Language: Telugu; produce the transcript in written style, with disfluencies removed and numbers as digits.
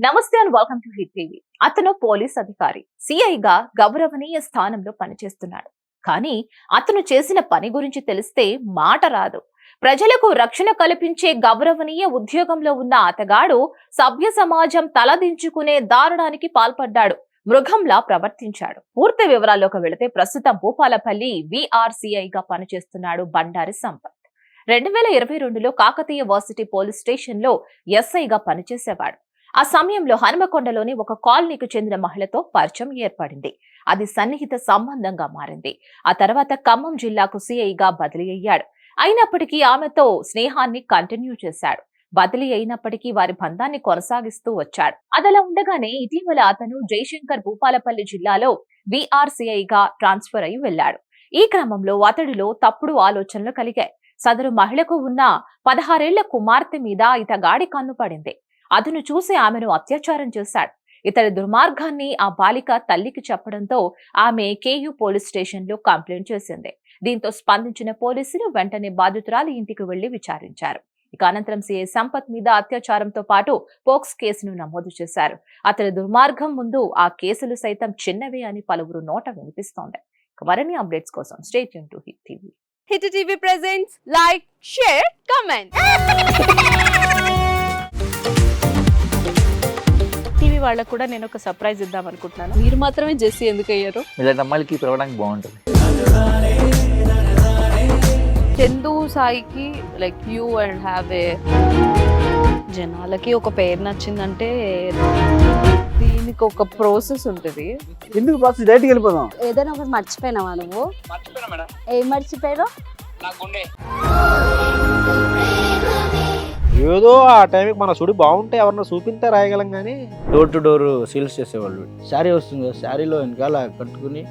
నమస్తే and welcome to hit TV. అతను పోలీస్ అధికారి, సిఐగా గౌరవనీయ స్థానంలో పనిచేస్తున్నాడు. కానీ అతను చేసిన పని గురించి తెలిస్తే మాట రాదు. ప్రజలకు రక్షణ కల్పించే గౌరవనీయ ఉద్యోగంలో ఉన్న అతగాడు సభ్య సమాజం తలదించుకునే దారుణానికి పాల్పడ్డాడు. మృగంలా ప్రవర్తించాడు. పూర్తి వివరాల్లోకి వెళితే ప్రస్తుతం భూపాలపల్లి VRCIగా పనిచేస్తున్నాడు బండారి సంపత్. 2022లో కాకతీయ వర్సిటీ పోలీస్ స్టేషన్ లో SIగా పనిచేసేవాడు. ఆ సమయంలో హనుమకొండలోని ఒక కాలనీకి చెందిన మహిళతో పరిచయం ఏర్పడింది. అది సన్నిహిత సంబంధంగా మారింది. ఆ తర్వాత ఖమ్మం జిల్లాకు సిఐగా బదిలీ అయ్యాడు. అయినప్పటికీ ఆమెతో స్నేహాన్ని కంటిన్యూ చేశాడు. బదిలీ అయినప్పటికీ వారి బంధాన్ని కొనసాగిస్తూ వచ్చాడు. అదలా ఉండగానే ఇటీవల అతను జయశంకర్ భూపాలపల్లి జిల్లాలో VRCIగా ట్రాన్స్ఫర్ అయి వెళ్లాడు. ఈ క్రమంలో అతడిలో తప్పుడు ఆలోచనలు కలిగాయి. సదరు మహిళకు ఉన్న 16 ఏళ్ల కుమార్తె మీద ఇతగాడి కన్ను పడింది. అతను చూసి ఆమెను అత్యాచారం చేశాడు. ఇతడి దుర్మార్గాన్ని ఆ బాలిక తల్లికి చెప్పడంతో ఆమె KU పోలీస్ స్టేషన్ లో కంప్లైంట్ చేసింది. దీంతో స్పందించిన పోలీసులు వెంటనే బాధితురాలి ఇంటికి వెళ్లి విచారించారు. ఇక అనంతరం సిఐ సంపత్ మీద అత్యాచారంతో పాటు పోక్స్ కేసును నమోదు చేశారు. అతడి దుర్మార్గం ముందు ఆ కేసులు సైతం చిన్నవే అని పలువురు నోట వినిపిస్తోంది. మరిన్ని అప్డేట్స్ కోసం stay tune to hit TV. Hit TV presents like, share, comment. TV వాళ్ళకు కూడా నేను ఒక సర్ప్రైజ్ ఇద్దాం అనుకుంటున్నాను. మీరు మాత్రమే జెస్సీ ఎందుకు అయ్యారు? ఇలాంటి అమ్మాయిలకి పిలవడానికి బాగుంటుంది. చందు సాయికి like you and have a జనాలకి ఒక పేరు నచ్చిందంటే దీనికి ఒక ప్రాసెస్ ఉంటుంది. ఎందుకు బాక్స్ డైరెక్ట్కి వెళ్ళిపోదాం. ఏదైనా ఒకటి మర్చిపోయినావా నువ్వు? ఏం మర్చిపోయావు? ఏదో ఆ టైంకి మన సుడి బాగుంటే ఎవరన్నా చూపిస్తే రాయగలం కానీ డోర్ టు డోర్ సేల్స్ చేసేవాళ్ళు. శారీ వస్తుంది, శారీలో వెనకాల కట్టుకుని